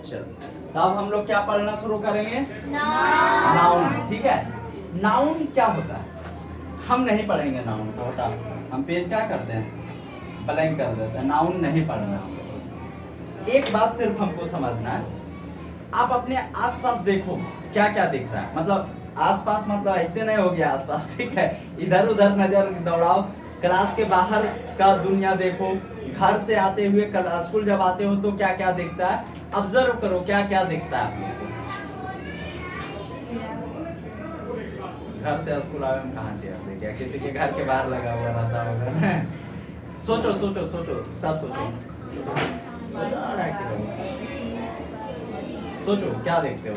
चलो तो अब हम लोग क्या पढ़ना शुरू करेंगे? नाउन। ठीक है, नाउन क्या होता है हम नहीं पढ़ेंगे नाउन को, हटा। हम पेज क्या करते हैं, ब्लैंक कर देते हैं, नाउन नहीं पढ़ना। एक बात सिर्फ हमको समझना है, आप अपने आसपास देखो क्या क्या दिख रहा है, मतलब आसपास मतलब ऐसे नहीं हो गया आसपास, ठीक है, इधर उधर नजर दौड़ाओ, क्लास के बाहर का दुनिया देखो, घर से आते हुए स्कूल जब आते हो तो क्या क्या दिखता है, ऑब्जर्व करो क्या क्या दिखता है आप लोग को। घर से स्कूल आए हम कहाँ चेयर देखा, किसी के घर के बाहर लगा हुआ रहता होगा। सोचो सोचो सोचो, सब सोचो, सोचो क्या देखते हो,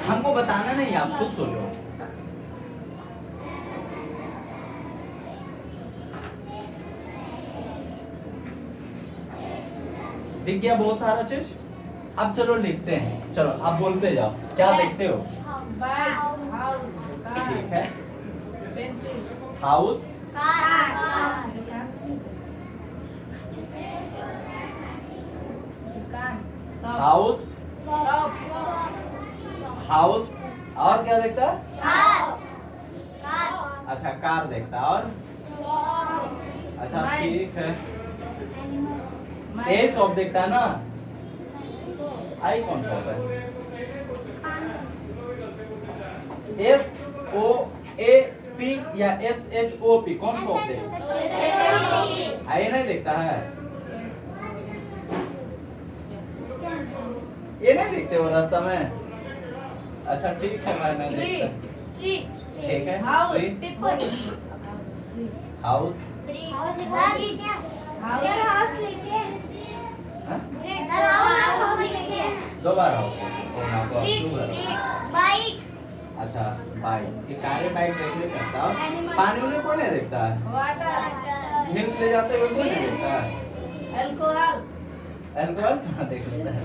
हमको बताना नहीं, आप खुद सोचो। दिख गया बहुत सारा चीज। अब चलो लिखते हैं, चलो अब बोलते जाओ क्या देखते हो। ठीक है, हाउस, हाउस, हाउस, और क्या देखता है? अच्छा कार देखता है, और अच्छा ठीक है, ए शॉप देखता है ना, आई कौन शॉप है? एस ओ ए पी या एस एच ओ पी, कौन शॉप देखता है? आई नहीं देखता है, ये नहीं देखते हो रास्ता में? अच्छा ठीक है, मैं नहीं देखता। ठीक है, हाउस, दो बार हाउस, अच्छा बाइक, कारे बाइक देखने करता हूँ, पानी में कोई नहीं देखता है, मिल्क ले जाते हुए कोई नहीं देखता है, अल्कोहल देख लेता है।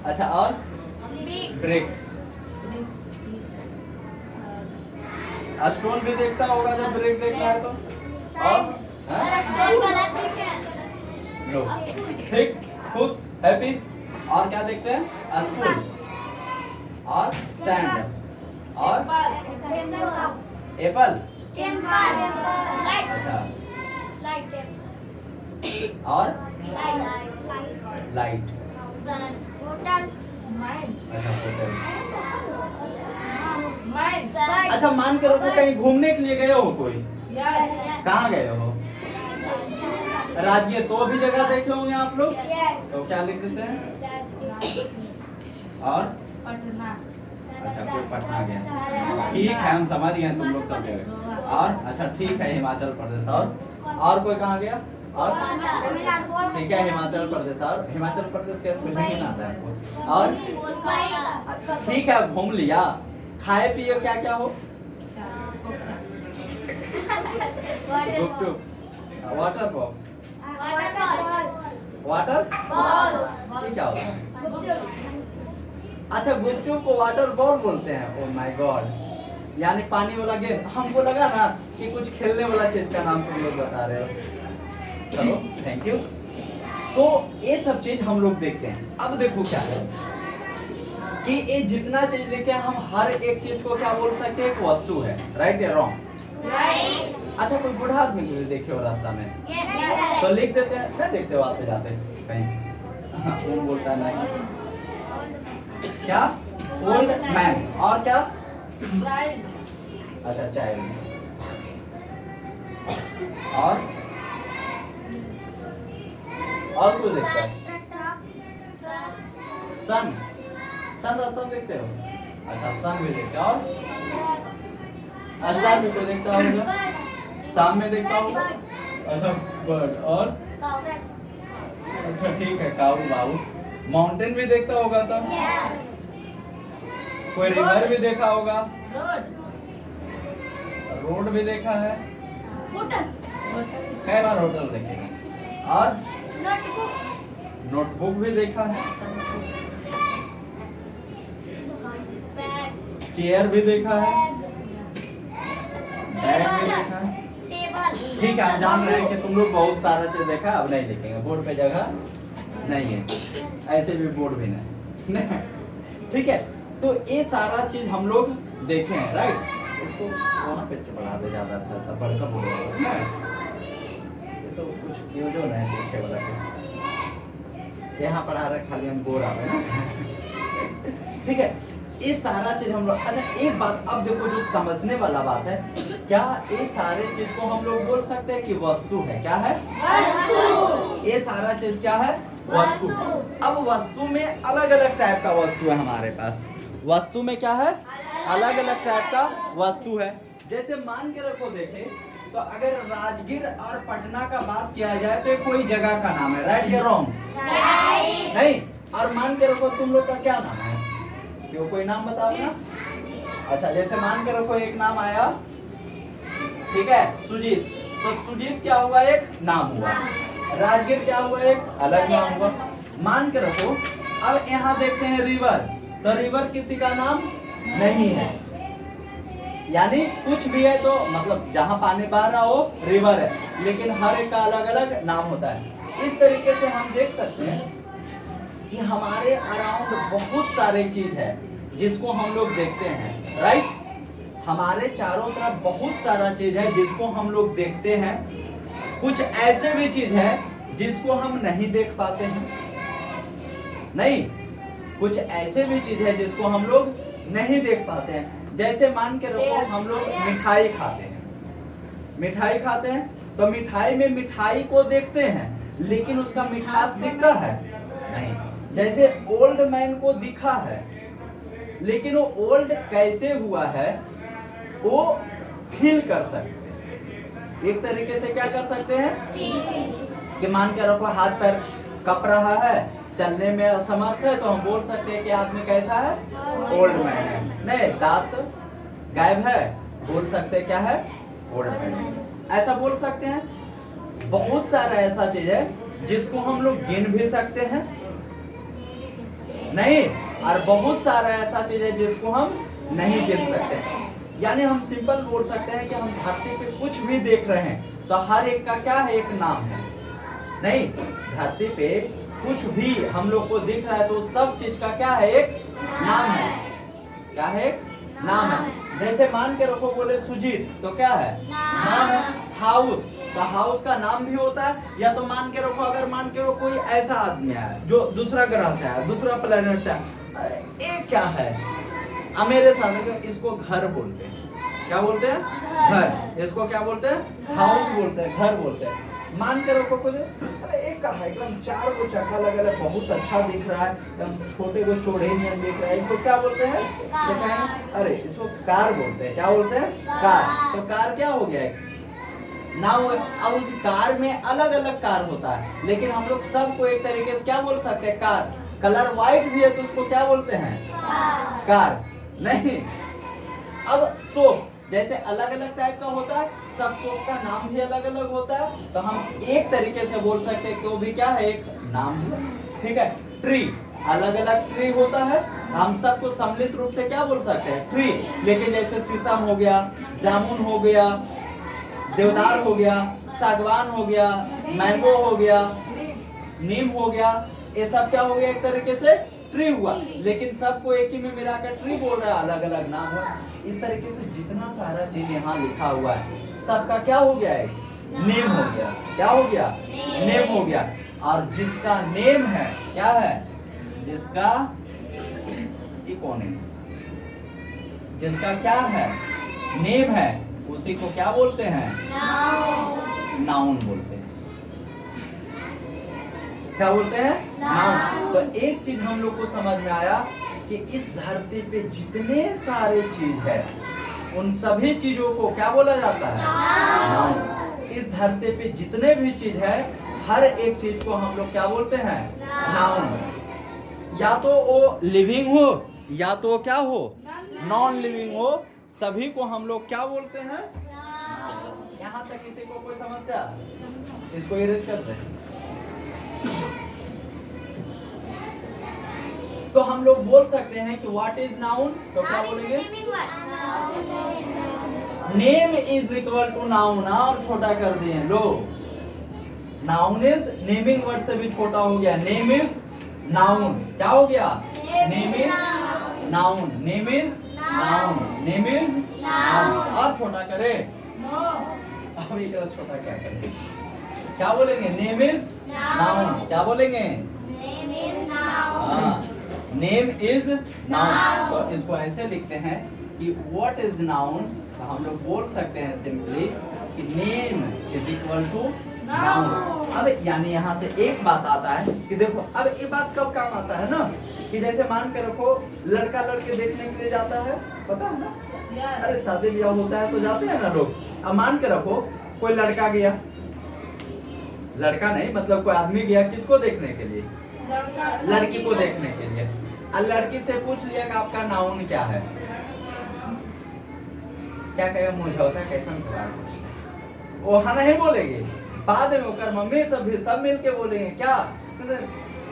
अच्छा और ब्रिक्स, स्टोन भी देखता होगा जब ब्रेक देखता है तो, और ठीक, खुश, हैप्पी, और क्या देखते हैं? स्कूल, और सैंड, और एप्पल, अच्छा, और लाइट, अच्छा मान के रखो कहीं घूमने के लिए गए हो कोई, कहाँ गए हो? राजगीर, तो भी जगह देखे होंगे आप लोग, तो क्या लिख देते हैं? और पटना, अच्छा कोई पटना गया, ठीक है हम समझ गए तुम लोग सब गए, और अच्छा ठीक है हिमाचल प्रदेश, और कोई कहाँ गया? और ठीक है हिमाचल प्रदेश, और हिमाचल प्रदेश का स्पेशल आता है आपको, और ठीक है घूम लिया, खाए पिए क्या क्या हो? गुपचुप, वाटर बॉक्स, वाटर क्या होता है? अच्छा गुपचुप को वाटर बॉल बोलते हैं, ओह माय गॉड, यानी पानी वाला गेम। हमको लगा ना कि कुछ खेलने वाला चीज का नाम तुम लोग बता रहे हो, चलो थैंक यू। तो ये सब चीज हम लोग देखते हैं। अब देखो क्या है कि ये जितना चीज देखे हम हर एक चीज को क्या बोल सकते हैं, एक वस्तु है, राइट या रॉन्ग? राइट। अच्छा कोई बूढ़ा आदमी को देखे हो रास्ता में? yes. तो लिख देते हैं, नहीं देखते हो आते जाते कहीं, कौन बोलता है नहीं, क्या? ओल्ड मैन, और क्या? चाइल्ड, अच्छा चाइल्ड, और कुछ देखते हैं? सन, सन रास्ता देखते हो? अच्छा सन भी देखते हो, और आसमान में कोई देखता होगा, शाम में देखता होगा, अच्छा बर्ड, और अच्छा ठीक है काऊ बाऊ, माउंटेन भी देखता होगा तो, कोई रिवर भी देखा होगा, रोड भी देखा है, कई बार होटल देखे, और नोटबुक भी देखा है, चेयर भी देखा है, बैग भी देखा है, ठीक है हम जान रहे हैं कि तुम लोग बहुत सारा चीज देखा, अब नहीं लिखेंगे, बोर्ड पे जगह नहीं है, ऐसे भी बोर्ड भी नहीं। ठीक है, तो ये सारा चीज हम लोग देखे हैं, राइट। इसको कोना पे बढ़ा दे, ज्यादा अच्छा था, बड़का बोर्ड है। ये तो कुछ यूज हो नहीं पीछे वाला के यहाँ पढ़ा रहे, खाली हम बोर आ रहे हैं। ठीक है, ये सारा चीज हम लोग, अच्छा एक बात अब देखो जो समझने वाला बात है, क्या ये सारे चीज को हम लोग बोल सकते हैं कि वस्तु है? क्या है? वस्तु। ये सारा चीज क्या है? वस्तु। अब वस्तु में अलग अलग टाइप का वस्तु है हमारे पास। वस्तु में क्या है? अलग अलग टाइप का वस्तु है। जैसे मान के रखो, देखे तो अगर राजगीर और पटना का बात किया जाए तो ये कोई जगह का नाम है, राइट या रॉन्ग? नहीं। और मान के रखो तुम लोग का क्या नाम है? क्यों, कोई नाम बताओ ना। अच्छा, जैसे मान के रखो एक नाम आया, ठीक है, सुजीत। तो सुजीत क्या हुआ? एक नाम हुआ। राजगीर क्या हुआ? एक अलग नाम हुआ। मान के रखो अब यहाँ देखते हैं रिवर, तो रिवर किसी का नाम नहीं है, यानी कुछ भी है तो मतलब जहाँ पानी बह रहा हो रिवर है, लेकिन हर एक का अलग अलग नाम होता है। इस तरीके से हम देख सकते हैं कि हमारे अराउंड बहुत सारे चीज है जिसको हम लोग देखते हैं, राइट। हमारे चारों तरफ बहुत सारा चीज है जिसको हम लोग देखते हैं। कुछ ऐसे भी चीज है जिसको हम नहीं देख पाते हैं, नहीं, कुछ ऐसे भी चीज है जिसको हम लोग नहीं देख पाते हैं। जैसे मान के रखो हम लोग मिठाई खाते हैं, मिठाई खाते हैं तो मिठाई में मिठाई को देखते हैं, लेकिन उसका मिठास दिखता है नहीं। जैसे ओल्ड मैन को दिखा है, लेकिन वो ओल्ड कैसे हुआ है वो फील कर सकते हैं। एक तरीके से क्या कर सकते हैं कि मान के रखो हाथ पैर कप रहा है, चलने में असमर्थ है, तो हम बोल सकते हैं कि आदमी कैसा है? ओल्ड मैन है। नहीं, दांत गायब है, बोल सकते हैं क्या है? Old man. ऐसा बोल सकते हैं। बहुत सारा ऐसा चीज है जिसको हम लोग गिन भी सकते हैं, नहीं, और बहुत सारा ऐसा चीज है जिसको हम नहीं गिन सकते। यानी हम सिंपल बोल सकते हैं कि हम धरती पे कुछ भी देख रहे हैं तो हर एक का क्या है? एक नाम है, नहीं। धरती पे कुछ भी हम लोग को दिख रहा है तो सब चीज का क्या है? एक नाम है। क्या है? एक नाम है। जैसे मान के रखो बोले सुजीत, तो क्या है? नाम है। हाउस, तो हाउस का नाम भी होता है। या तो मान के रखो, अगर मान के रखो कोई ऐसा आदमी है जो दूसरा ग्रह से है, दूसरा प्लेनेट से है, एक क्या है? मेरे सामने इसको घर बोलते हैं। क्या बोलते हैं? घर। इसको क्या बोलते हैं? हाउस बोलते हैं, घर बोलते हैं। मान के रखो कुछ, अरे एक का है एकदम चार को चक्का लगा है, बहुत अच्छा दिख रहा है, एकदम छोटे को चौड़े नियन दिख रहा है, इसको क्या बोलते हैं? तो कहें अरे इसको कार बोलते हैं। क्या बोलते हैं? कार। तो कार क्या हो गया? नाम। अब उस कार में अलग अलग कार होता है, लेकिन हम लोग सबको एक तरीके से क्या बोल सकते हैं? कार। कलर व्हाइट भी है तो उसको क्या बोलते हैं? कार। नहीं। अब सोप, जैसे अलग अलग टाइप का होता है, सब सोप का नाम भी अलग अलग होता है, तो हम एक तरीके से बोल सकते हैं कि वो भी क्या है? एक नाम है, ठीक है। ट्री, अलग अलग ट्री होता है, हम सबको सम्मिलित रूप से क्या बोल सकते हैं? ट्री। लेकिन जैसे शीशम हो गया, जामुन हो गया, देवदार हो गया, सागवान हो गया, मैंगो हो गया, नीम हो गया, ये सब क्या हो गया? एक तरीके से ट्री हुआ, लेकिन सबको एक ही में मिलाकर ट्री बोल रहा है, अलग अलग नाम हुआ। इस तरीके से जितना सारा चीज यहाँ लिखा हुआ है सबका क्या हो गया है? नेम हो गया। क्या हो गया? नेम हो गया। और जिसका नेम है क्या है? जिसका ये कौन है? जिसका क्या है? नेम है, उसी को क्या बोलते हैं? नाउन बोलते हैं। क्या बोलते हैं? नाउन। तो एक चीज हम लोग को समझ में आया कि इस धरती पे जितने सारे चीज है उन सभी चीजों को क्या बोला जाता है? नाउन। इस धरती पे जितने भी चीज है हर एक चीज को हम लोग क्या बोलते हैं? नाउन। या तो वो लिविंग हो या तो क्या हो? नॉन लिविंग हो, सभी को हम लोग क्या बोलते हैं? यहाँ तक किसी को कोई समस्या? इसको इरेज कर दे। तो हम लोग बोल सकते हैं कि व्हाट इज नाउन, तो क्या बोलेंगे? Name is equal to noun. और छोटा कर दिए, लो नाउन इज नेमिंग वर्ड से भी छोटा हो गया। नेम इज नाउन, क्या हो गया? Name is noun, name is noun, name is noun. और छोटा करे, अब एक रस छोटा क्या करेंगे? क्या बोलेंगे? Name is noun. क्या बोलेंगे? Name is noun. तो इसको ऐसे लिखते हैं कि व्हाट इज नाउन, तो हम लोग बोल सकते हैं सिंपली कि name is equal to noun. अब यानी यहाँ से एक बात आता है कि देखो, अब ये बात कब काम आता है ना, कि जैसे मान के रखो लड़का लड़के देखने के लिए जाता है, पता है ना? अरे शादी ब्याह होता है तो जाते हैं ना लोग। अब मान के रखो कोई लड़का गया, लड़का नहीं मतलब कोई आदमी गया किसको देखने के लिए? लड़की को देखने के लिए। और लड़की से पूछ लिया कि आपका नाउन क्या है? क्या कहेगा? मुझे कैसन सवाल पूछते हैं। वो हाँ नहीं बोलेंगे, बाद में होकर मम्मी सब मिल के बोलेंगे क्या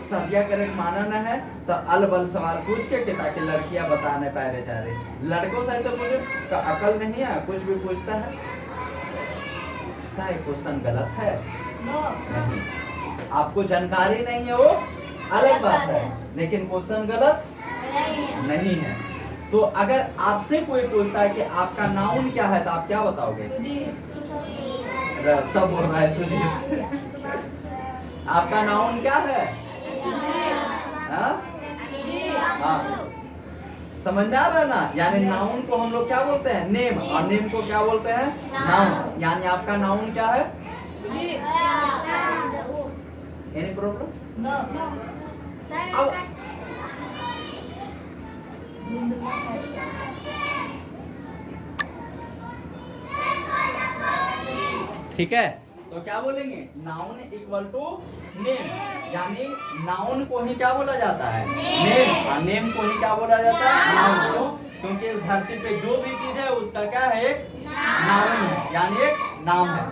सदिया करे माना न है, तो अल बल सवाल पूछ के ताकि लड़कियां बता नहीं पाए बेचारे। लड़कों से ऐसे पूछे तो अकल नहीं है, कुछ भी पूछता है। क्या क्वेश्चन गलत है? नहीं, आपको जानकारी नहीं है वो अलग बात है, लेकिन क्वेश्चन गलत नहीं है। तो अगर आपसे कोई पूछता है कि आपका नाउन क्या है, तो आप क्या बताओगे? सब बोल रहा है सुजीत। आपका नाउन क्या है? हाँ, समझ में आ रहा है ना? यानी नाउन को हम लोग क्या बोलते हैं? नेम। और नेम को क्या बोलते हैं? नाउन। यानी आपका नाउन क्या है? Any problem? अब ठीक है, तो क्या बोलेंगे? नाउन इक्वल टू नेम, यानी नाउन को ही क्या बोला जाता है? नेम। और नेम को ही क्या बोला जाता है? नाउन। क्यों? क्योंकि इस धरती पे जो भी चीज है उसका क्या है? एक नाउन है, यानी एक नाम है।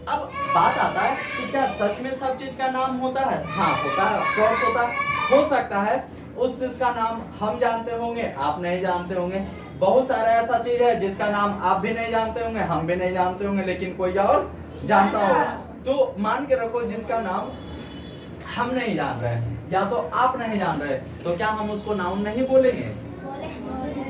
अब बात आता है कि क्या सच में सब चीज का नाम होता है? हाँ होता है, ऑफ कोर्स होता है। हो सकता है उस चीज का नाम हम जानते होंगे, आप नहीं जानते होंगे। बहुत सारा ऐसा चीज है जिसका नाम आप भी नहीं जानते होंगे, हम भी नहीं जानते होंगे, लेकिन कोई और जानता होगा। तो मान के रखो जिसका नाम हम नहीं जान रहे या तो आप नहीं जान रहे, तो क्या हम उसको नाउन नहीं बोलेंगे?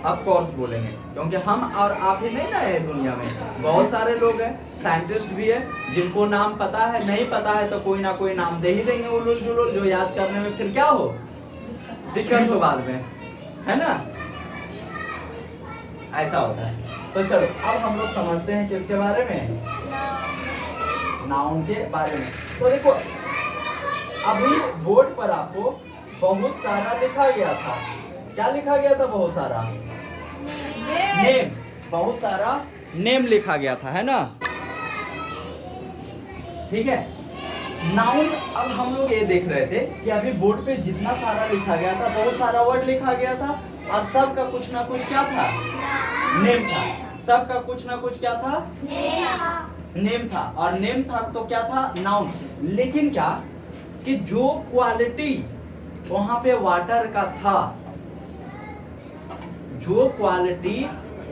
ऑफ कोर्स बोलेंगे, क्योंकि हम और आप ही नहीं ना है दुनिया में। बहुत सारे लोग हैं, साइंटिस्ट भी है, जिनको नाम पता है, नहीं पता है तो कोई ना कोई नाम दे ही देंगे उलूल जुलूल, जो याद करने में फिर क्या हो? दिक्कत हो बाद में, है ना? ऐसा होता है। तो चलो अब हम लोग समझते हैं किसके बारे में? नाउन के बारे में। तो देखो अभी बोर्ड पर आपको बहुत सारा लिखा गया था। क्या लिखा गया था? बहुत सारा नेम। बहुत सारा नेम लिखा गया था, है ना? ठीक है। नाउन अब हम लोग ये देख रहे थे कि अभी बोर्ड पे जितना सारा लिखा गया था, बहुत सारा वर्ड लिखा गया था, और सबका कुछ ना कुछ क्या था? नेम था। सबका कुछ ना कुछ क्या था? नेम था। और नेम था तो क्या था? नाउन। लेकिन क्या कि जो क्वालिटी वहां पे वाटर का था, जो क्वालिटी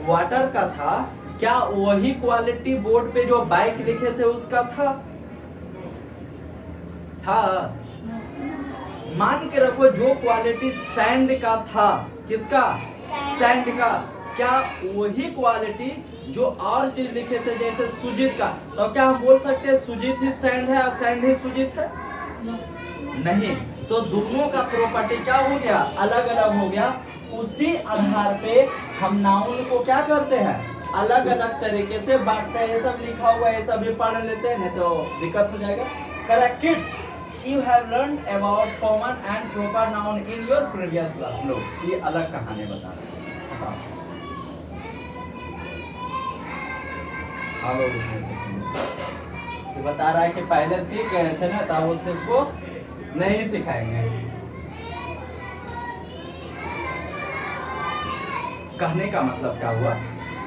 वाटर का था, क्या वही क्वालिटी बोर्ड पे जो बाइक लिखे थे उसका था? हाँ। मान के रखो जो क्वालिटी सैंड का था, किसका? सैंड का। क्या वही क्वालिटी जो और चीज लिखे थे जैसे सुजीत का, तो क्या हम बोल सकते हैं सुजीत ही सैंड है और सैंड ही सुजीत है? नहीं। तो दोनों का प्रॉपर्टी क्या हो गया? अलग अलग हो गया। उसी आधार पे हम नाउन को क्या करते हैं? अलग अलग तरीके से बांटते हैं। ये सब लिखा हुआ है, ये सब भी पढ़ लेते हैं, नहीं तो दिक्कत हो जाएगा। Correct kids, you have learned about common and proper noun in your previous class। लो ये अलग कहानी बता रहे हैं। तो बता रहा है कि पहले सीख गए थे ना, तब उससे उसको नहीं सिखाएंगे। कहने का मतलब क्या हुआ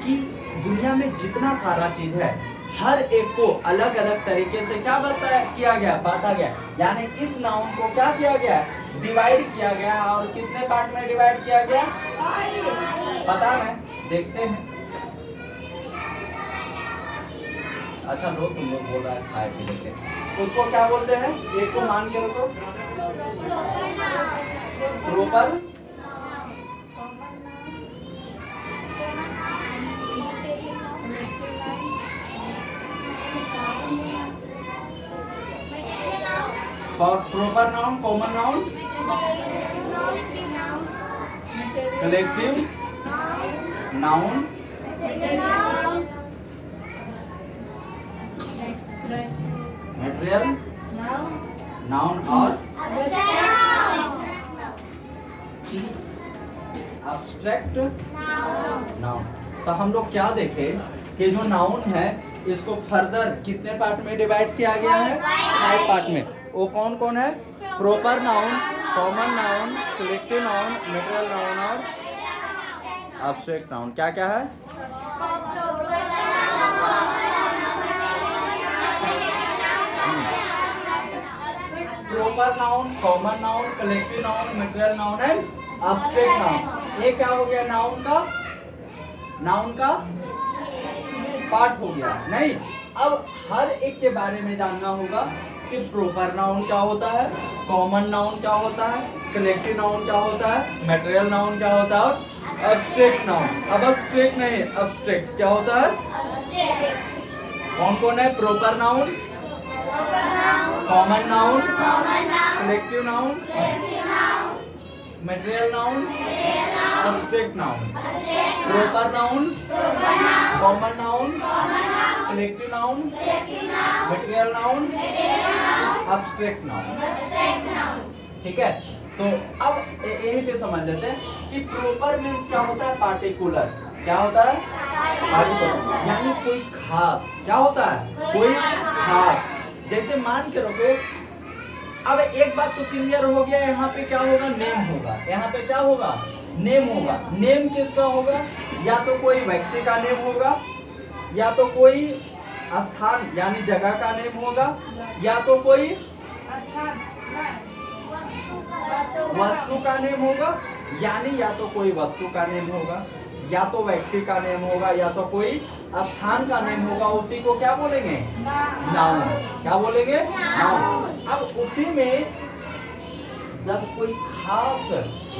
कि दुनिया में जितना सारा चीज है, हर एक को अलग अलग तरीके से क्या बताया किया गया? बांटा गया। यानी इस नाउन को क्या किया गया? डिवाइड किया गया। और कितने पार्ट में डिवाइड किया गया? पता है? देखते हैं। अच्छा लो, तुम लोग बोल रहा है खाए पीने के, उसको क्या बोलते हैं? एक को मान के रखो, proper proper noun, common noun, collective noun, material noun और एब्स्ट्रैक्ट नाउन। तो हम लोग क्या देखे कि जो नाउन है इसको फर्दर कितने पार्ट में डिवाइड किया गया है? 5 पार्ट में। वो कौन कौन है? Proper noun, common noun, collective noun, material noun और एब्स्ट्रैक्ट नाउन। क्या क्या है? Proper noun, common noun, collective noun, material noun and abstract noun. ये क्या हो गया? नाउन का पार्ट हो गया। नहीं, अब हर एक के बारे में जानना होगा कि प्रॉपर नाउन क्या होता है, कॉमन नाउन क्या होता है, कलेक्टिव नाउन क्या होता है, मटेरियल नाउन क्या होता है और एब्स्ट्रैक्ट नाउन। अब एब्स्ट्रैक्ट नहीं, एब्स्ट्रैक्ट क्या होता है? कौन कौन है? Proper noun, common noun, collective noun, material noun, abstract noun. Proper noun, common noun, collective noun, material noun, abstract noun. ठीक है, तो अब यहीं पे समझ लेते हैं कि प्रॉपर मीन्स क्या होता है? पार्टिकुलर। क्या होता है? पार्टिकुलर, यानी कोई खास। क्या होता है? कोई खास। जैसे मान के रखो, अब एक बात तो क्लियर हो गया, यहाँ पे क्या होगा? नेम होगा। यहाँ पे क्या होगा? नेम होगा। नेम किसका होगा? या तो कोई व्यक्ति का नेम होगा, या तो कोई स्थान यानी जगह का नेम होगा, या तो कोई वस्तु का नेम होगा, यानी या तो कोई वस्तु का नेम होगा, या तो व्यक्ति का नेम होगा, या तो कोई स्थान का नेम होगा। उसी को क्या बोलेंगे? नाउन। क्या बोलेंगे? नाउन। अब उसी में जब कोई खास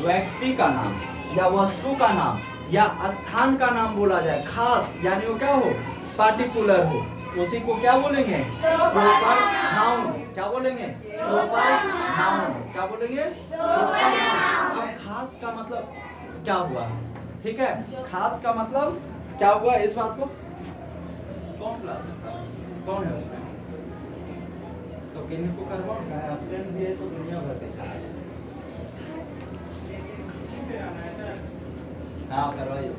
व्यक्ति का नाम या वस्तु का नाम या स्थान का नाम बोला जाए, खास यानी वो क्या हो? पार्टिकुलर हो, उसी को क्या बोलेंगे? Proper noun. क्या बोलेंगे? Proper noun. क्या बोलेंगे? Proper noun. अब खास का मतलब क्या हुआ? ठीक है, खास का मतलब क्या हुआ? इस बात को कौन कौन है उसमें? तो किन्हीं को करवाओ, एब्सेंट भी है तो दुनिया भर के हाँ करवाइए।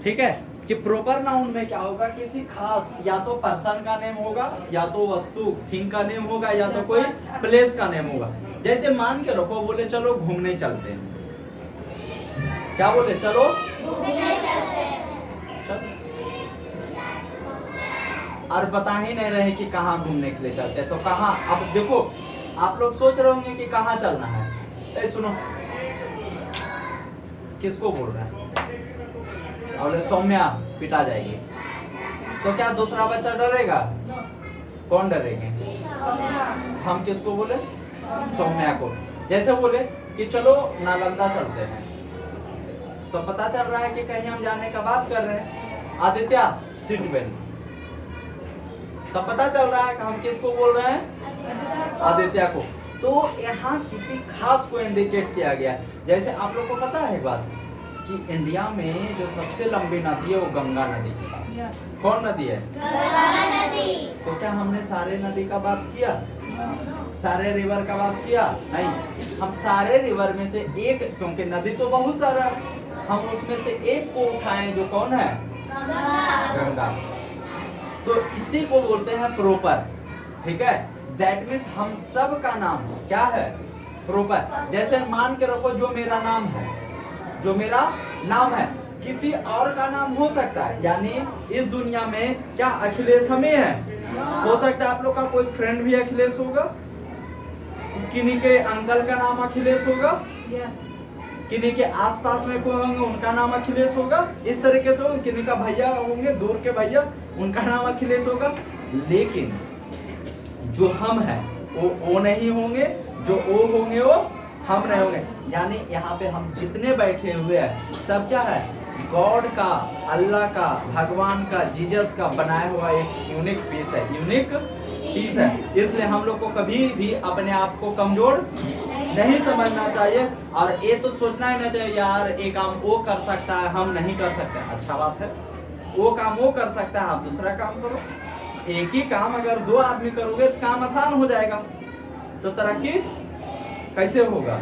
ठीक है, कि प्रॉपर नाउन में क्या होगा? किसी खास, या तो पर्सन का नेम होगा, या तो वस्तु थिंग का नेम होगा, या तो कोई प्लेस का नेम होगा। जैसे मान के रखो, बोले चलो घूमने चलते हैं। क्या बोले? चलो घूमने चलते हैं। और बता ही नहीं रहे कि कहाँ घूमने के लिए चलते हैं, तो कहाँ? अब देखो, आप लोग सोच रहे होंगे कि कहाँ चलना है। ए सुनो, किसको बोल रहे हैं? बोले सौम्या पिटा जाएगी, तो क्या दूसरा बच्चा डरेगा? कौन डरेंगे? हम किसको बोले? सौम्या को। जैसे बोले कि चलो नालंदा चलते हैं, तो पता चल रहा है कि कहीं हम जाने का बात कर रहे हैं। आदित्य सीट बेल्ट, तो पता चल रहा है कि हम किसको बोल रहे हैं? आदित्य को। तो यहाँ किसी खास को इंडिकेट किया गया। जैसे आप लोग को पता है बात कि इंडिया में जो सबसे लंबी नदी है वो गंगा नदी है। कौन नदी है? गंगा नदी। तो क्या हमने सारे नदी का बात किया? सारे रिवर का बात किया? नहीं, हम सारे रिवर में से एक, क्योंकि नदी तो बहुत सारा, हम उसमें से एक को उठाएं जो कौन है? गंगा। तो इसी को बोलते हैं प्रॉपर। ठीक है, दैट मीन्स हम सब का नाम क्या है? प्रॉपर। जैसे मान के रखो, जो मेरा नाम है, जो मेरा नाम है, किसी और का नाम हो सकता है। यानी इस दुनिया में क्या अखिलेश हमें है? हो सकता है आप लोग का कोई फ्रेंड भी अखिलेश होगा, किन्हीं के अंकल का नाम अखिलेश होगा, किन्हीं के आसपास में कोई होंगे उनका नाम अखिलेश होगा, इस तरीके से होंगे, किन्हीं का भैया होंगे दूर के भैया उनका नाम अखिलेश होगा। लेकिन जो हम हैं वो ओ नहीं होंगे, जो ओ होंगे वो हम नहीं होंगे। यानी यहाँ पे हम जितने बैठे हुए हैं सब क्या है, गॉड का, अल्लाह का, भगवान का, जीसस का बनाया हुआ एक यूनिक पीस है, यूनिक पीस है। इसलिए हम लोग को कभी भी अपने आप को कमजोर नहीं समझना चाहिए और ये तो सोचना ही नहीं चाहिए यार ये काम वो कर सकता है हम नहीं कर सकते। अच्छा बात है, वो काम वो कर सकता है, आप दूसरा काम करो। एक ही काम अगर दो आदमी करोगे तो काम आसान हो जाएगा, तो तरक्की कैसे होगा।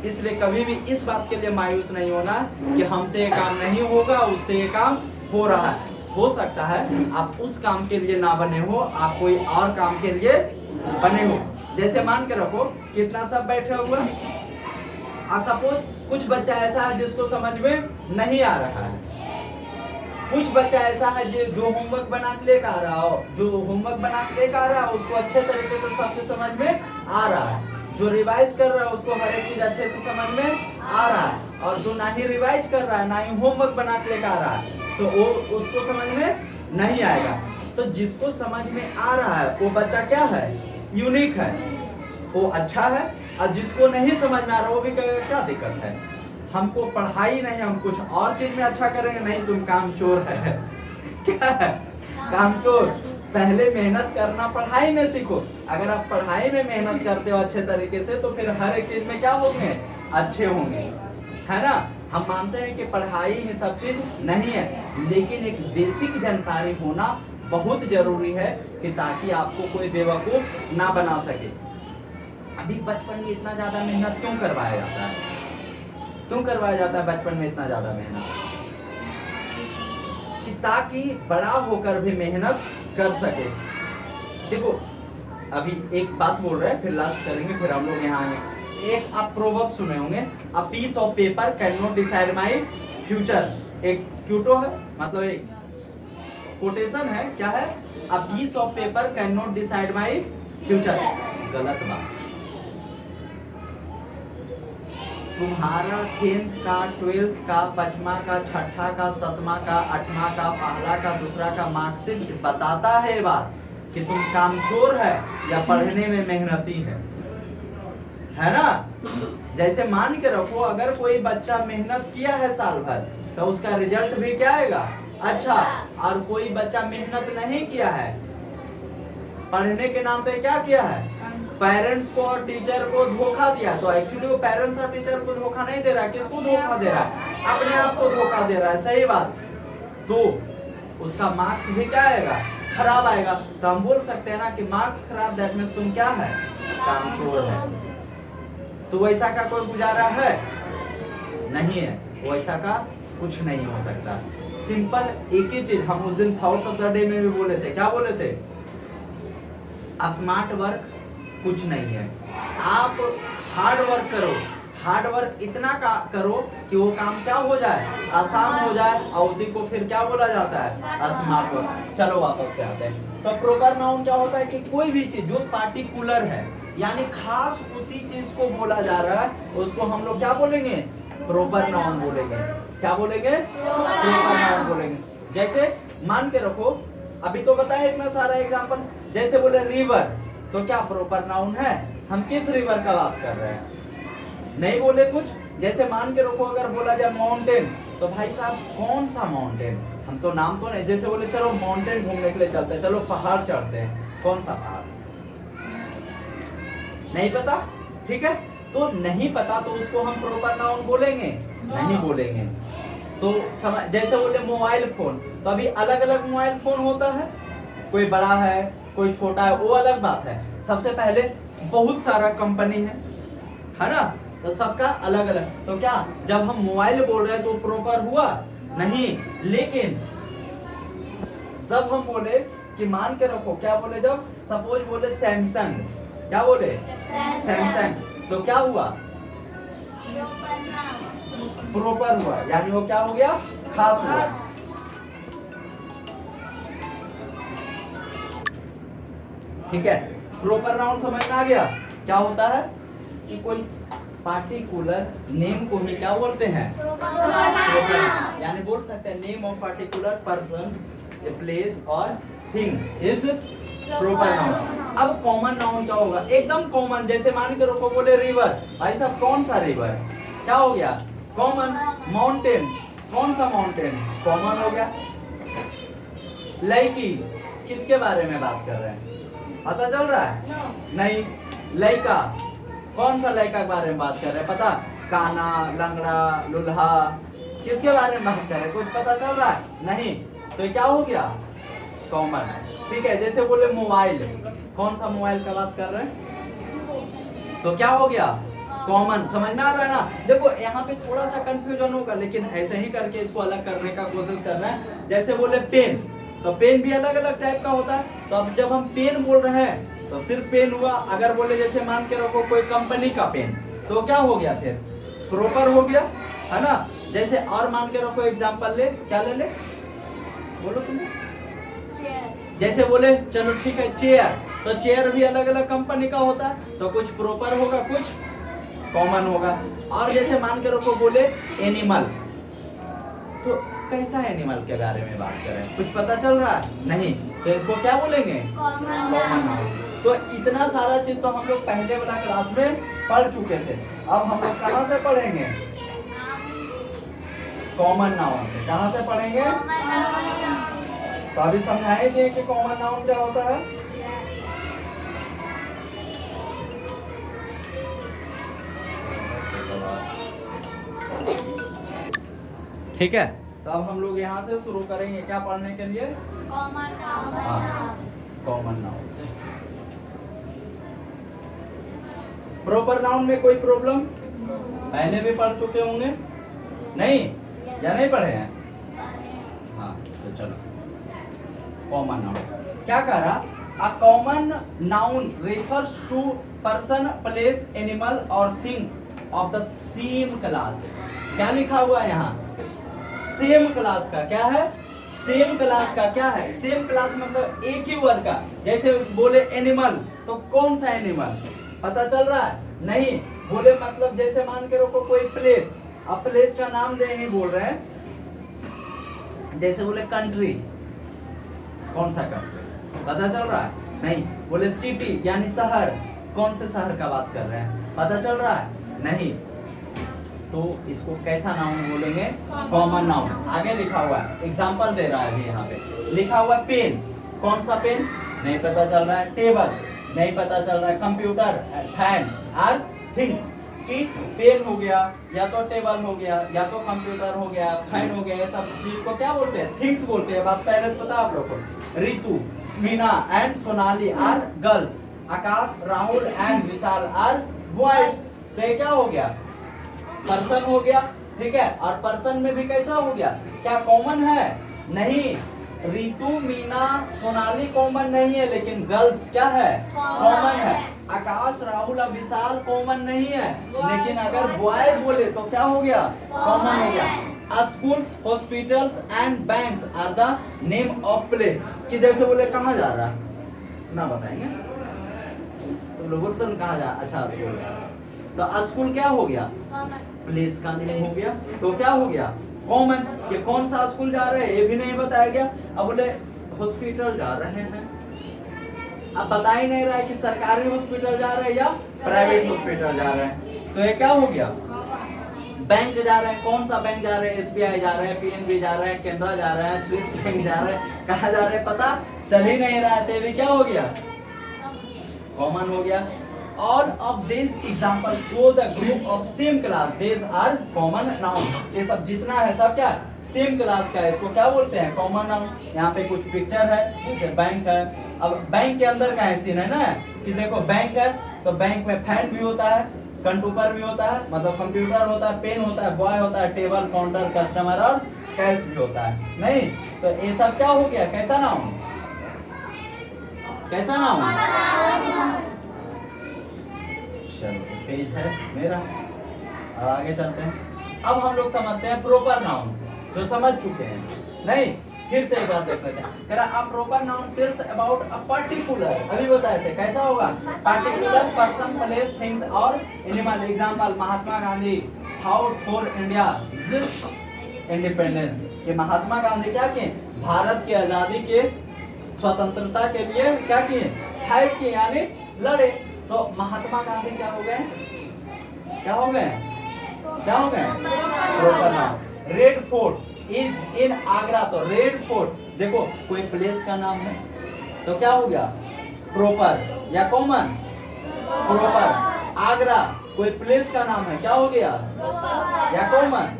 इसलिए कभी भी इस बात के लिए मायूस नहीं होना कि हमसे ये काम नहीं होगा, उससे ये काम हो रहा है। हो सकता है आप उस काम के लिए ना बने हो, आप कोई और काम के लिए बने हो। जैसे मान के रखो कितना सब बैठे हुए, सपोज कुछ बच्चा ऐसा है जिसको समझ में नहीं आ रहा है, कुछ बच्चा ऐसा है जो होमवर्क बना के लेकर आ रहा हो, जो होमवर्क बना के लेकर आ रहा है उसको अच्छे तरीके से सबके समझ में आ रहा है, जो रिवाइज कर रहा है उसको हर एक चीज अच्छे से समझ में आ रहा है, और जो ना ही रिवाइज कर रहा है ना ही होमवर्क बना के लेकर आ रहा है तो वो उसको समझ में नहीं आएगा। तो जिसको समझ में आ रहा है वो बच्चा क्या है, यूनिक है, वो अच्छा है। और जिसको नहीं समझ में आ रहा वो भी कहेगा क्या दिक्कत है, हमको पढ़ाई नहीं, हम कुछ और चीज में अच्छा करेंगे, नहीं तुम कामचोर है। क्या है कामचोर। पहले मेहनत करना पढ़ाई में सीखो। अगर आप पढ़ाई में मेहनत करते हो अच्छे तरीके से तो फिर हर एक चीज में क्या होंगे, अच्छे होंगे, है ना। हम मानते हैं कि पढ़ाई ही सब चीज नहीं है, लेकिन एक बेसिक जानकारी होना बहुत जरूरी है कि ताकि आपको कोई बेवकूफ ना बना सके। अभी बचपन में इतना ज्यादा मेहनत क्यों करवाया जाता है, क्यों करवाया जाता है बचपन में इतना ज्यादा मेहनत, कि ताकि बड़ा होकर भी मेहनत कर सके। देखो अभी एक बात बोल रहे हैं फिर लास्ट करेंगे, फिर हम लोग यहाँ आएंगे। एक आप प्रोवर्ब सुने होंगे, a piece of paper can not decide my future. एक क्यूटो है, मतलब एक कोटेशन है, क्या है, a piece of paper can not decide my future. गलत बात। तुम्हारा 10th का, 12th का, 5वां का, 6ठा का, 7वां का, 8वां का, पहला का, दूसरा का मार्कशीट बताता है बात कि तुम कामचोर है या पढ़ने में मेहनती है ना। जैसे मान के रखो अगर कोई बच्चा मेहनत किया है साल भर तो उसका रिजल्ट भी क्या आएगा, अच्छा। और कोई बच्चा मेहनत नहीं किया है, पढ़ने के नाम पे क्या किया है, पेरेंट्स को और टीचर को धोखा दिया, तो एक्चुअली वो पेरेंट्स और टीचर को धोखा नहीं दे रहा, किसको धोखा दे रहा है, अपने आप को धोखा दे रहा है, सही बात। तो उसका मार्क्स भी क्या आएगा, खराब आएगा। तो हम बोल सकते हैं ना कि मार्क्स खराब, दैट मींस तुम क्या है, कामचोर है। तो वैसा का कोई गुजारा है नहीं है, वैसा का कुछ नहीं हो सकता। सिंपल एक ही चीज हम उस दिन थॉट्स ऑफ द डे में भी बोले थे, क्या बोले थे, स्मार्ट वर्क कुछ नहीं है, आप हार्ड वर्क करो, हार्ड वर्क इतना करो कि वो काम क्या हो जाए, आसान हो जाए, और उसी को फिर क्या बोला जाता है, स्मार्ट वर्क। चलो वापस से आते हैं। तो प्रॉपर नाउन क्या होता है कि कोई भी चीज जो पार्टिकुलर है, यानी खास उसी चीज को बोला जा रहा है, उसको हम लोग क्या बोलेंगे, प्रॉपर नाउन बोलेंगे। क्या बोलेंगे, प्रॉपर नाउन बोलेंगे। जैसे मान के रखो, अभी तो बताया इतना सारा एग्जांपल, जैसे बोले रिवर, तो क्या प्रॉपर नाउन है, हम किस रिवर का बात कर रहे हैं, नहीं बोले कुछ। जैसे मान के रखो अगर बोला जाए माउंटेन, तो भाई साहब कौन सा माउंटेन, हम तो नाम तो नहीं। जैसे बोले चलो माउंटेन घूमने के लिए चलते हैं, चलो पहाड़ चढ़ते हैं, कौन सा पहाड़, नहीं पता, ठीक है। तो नहीं पता तो उसको हम प्रॉपर नाउन बोलेंगे, नहीं बोलेंगे। तो जैसे बोले मोबाइल फोन, तो अभी अलग अलग मोबाइल फोन होता है, कोई बड़ा है कोई छोटा है, वो अलग बात है। सबसे पहले बहुत सारा कंपनी है ना, तो सबका अलग अलग। तो क्या जब हम मोबाइल बोल रहे हैं तो प्रॉपर हुआ नहीं, लेकिन जब हम बोले कि मान के रखो, क्या बोले, जब सपोज बोले सैमसंग, क्या बोले, सैमसंग, तो क्या हुआ, प्रॉपर हुआ, यानी वो क्या हो गया, खास हुआ। ठीक है, प्रॉपर नाउन समझ में आ गया। क्या होता है कि कोई पार्टिकुलर नेम को ही क्या बोलते हैं? प्रोपर। यानी बोल सकते हैं name of particular person, a place और थिंग इज प्रोपर नाउन। अब कॉमन नाउन क्या होगा? एकदम कॉमन, जैसे मान के रखो बोले रिवर, भाई साहब कौन सा रिवर? क्या हो गया? कॉमन। माउंटेन, कौन सा माउंटेन? कॉमन हो गया। लड़की, किसके बारे में बात कर रहे हैं? पता चल रहा है? नहीं। लड़का, कौन सा लड़का के बारे में बात कर रहे हैं? पता? काना, लंगड़ा, लुल्हा, किसके बारे में बात कर रहे हैं? कुछ पता चल रहा है? नहीं। तो क्या हो गया? कॉमन। ठीक है, जैसे बोले मोबाइल, कौन सा मोबाइल का बात कर रहे हैं? तो क्या हो गया? कॉमन। समझ में आ रहा है ना? देखो यहाँ पे थोड़ा सा कंफ्यूजन होगा, लेकिन ऐसे ही करके इसको अलग करने का कोशिश करना है। जैसे बोले पेन, तो पेन भी अलग अलग टाइप का होता है। तो अब जब हम पेन बोल रहे हैं तो सिर्फ पेन हुआ। अगर बोले जैसे मान के रखो कोई कंपनी का पेन, तो क्या हो गया? फिर प्रॉपर हो गया, है ना? जैसे और मान के रखो एग्जांपल ले, क्या ले ले? बोलो तुम्हें। जैसे बोले चलो ठीक है चेयर, तो चेयर भी अलग अलग कंपनी का होता है, तो कुछ प्रॉपर होगा, कुछ कॉमन होगा। और जैसे मान के रखो बोले एनिमल, तो कैसा एनिमल के बारे में बात करें? कुछ पता चल रहा है? नहीं। तो इसको क्या बोलेंगे? Common noun. तो इतना सारा चीज तो हम लोग पहले वाला क्लास में पढ़ चुके थे। अब हम लोग कहाँ से पढ़ेंगे? कॉमन नाउन से। कहाँ से पढ़ेंगे? तो अभी समझाएंगे कि कॉमन नाउन क्या होता है। ठीक है, तो अब हम लोग यहाँ से शुरू करेंगे क्या पढ़ने के लिए? Common noun. कॉमन नाउन से प्रॉपर नाउन में कोई प्रॉब्लम? पहले भी पढ़ चुके होंगे, नहीं या नहीं पढ़े हैं? हाँ, तो चलो कॉमन नाउन क्या कह रहा? A common noun refers to person, place, animal or thing of the same class. क्या लिखा हुआ है यहाँ? सेम क्लास का। क्या है? सेम क्लास का। क्या है? सेम क्लास मतलब एक ही वर्ग का। जैसे बोले एनिमल, तो कौन सा एनिमल? पता चल रहा है? नहीं। बोले मतलब जैसे मान के रखो कोई प्लेस, अब प्लेस का नाम नहीं बोल रहे हैं। जैसे बोले कंट्री, कौन सा कंट्री? पता चल रहा है? नहीं। बोले सिटी यानी शहर, कौन से शहर का बात कर रहे हैं? पता चल रहा है? नहीं। तो इसको कैसा नाउन बोलेंगे? Common noun. आगे लिखा हुआ है, एग्जांपल दे रहा है अभी यहाँ पे लिखा हुआ है पेन, कौन सा पेन? नहीं पता चल रहा है। टेबल, नहीं पता चल रहा है। कंप्यूटर, फैन आर थिंग्स, कि पेन हो गया या तो टेबल हो गया या तो कंप्यूटर हो गया, फैन हो गया, ये सब चीज को क्या बोलते हैं? थिंग्स बोलते हैं। बात पहले से पता आप लोग को। Ritu, Meena and Sonali are girls, Akash, Rahul and Vishal are boys. तो ये क्या हो गया? पर्सन हो गया। ठीक है, और पर्सन में भी कैसा हो गया? क्या कॉमन है? नहीं। रितु, मीना, सोनाली कॉमन नहीं है, लेकिन गर्ल्स क्या है? कॉमन है। आकाश, राहुल और विशाल कॉमन नहीं है, लेकिन अगर बॉयज बोले तो क्या हो गया? कॉमन हो गया। Schools, hospitals and banks are the name of place. कि जैसे बोले कहाँ जा रहा ना बताएंगे तो लोग बोलते हैं कहाँ जा? अच्छा स्कूल जा रहा। तो स्कूल क्या हो गया? प्लेस का नेम हो गया। तो क्या हो गया? कॉमन। कि कौन सा स्कूल जा रहे हैं ये भी नहीं बताया गया। अब बोले हॉस्पिटल जा रहे हैं, अब बता ही नहीं रहा है कि सरकारी हॉस्पिटल जा रहे हैं या प्राइवेट हॉस्पिटल जा रहे हैं। तो ये क्या हो गया? बैंक जा रहे हैं, कौन सा बैंक जा रहे हैं? SBI जा रहे हैं, PNB जा रहे हैं, केनरा जा रहे हैं, स्विस बैंक जा रहे हैं, कहाँ जा रहे हैं पता चल ही नहीं रहा है। तो भी क्या हो गया? कॉमन हो गया। All of these examples show the group of same class. These are common noun. ये सब जितना है सब क्या? सेम क्लास का है। इसको क्या बोलते हैं? Common noun. यहाँ पे कुछ पिक्चर है, जैसे बैंक है। अब बैंक के अंदर का है सीन है ना, कि देखो बैंक है तो बैंक में फैन भी होता है, कंप्यूटर भी होता है, मतलब कंप्यूटर होता है, पेन होता है, बॉय होता है, टेबल, काउंटर, कस्टमर और कैश भी होता है। नहीं तो ये सब क्या हो गया? कैसा नाउन? कैसा नाउन? चलो पेज है मेरा, अब आगे चलते हैं। अब हम लोग समझते हैं प्रॉपर नाउन, जो समझ चुके हैं। नहीं फिर से एक बार देख लेते हैं। कह रहा a proper noun tells about a particular, अभी बताए थे कैसा होगा, पर्टिकुलर पर्सन प्लेस थिंग्स और animal. Example Mahatma Gandhi fought for India independence, कि महात्मा गांधी क्या किए, भारत की आजादी के स्वतंत्रता के लिए क्या किए, फाइट किए यानी लड़े। तो महात्मा गांधी क्या हो गए, क्या हो गए, क्या हो गए, proper noun. Red fort is in Agra, तो रेड फोर्ट देखो कोई प्लेस का नाम है तो क्या हो गया, प्रॉपर या कॉमन, प्रॉपर। आगरा कोई प्लेस का नाम है, क्या हो गया, या कॉमन।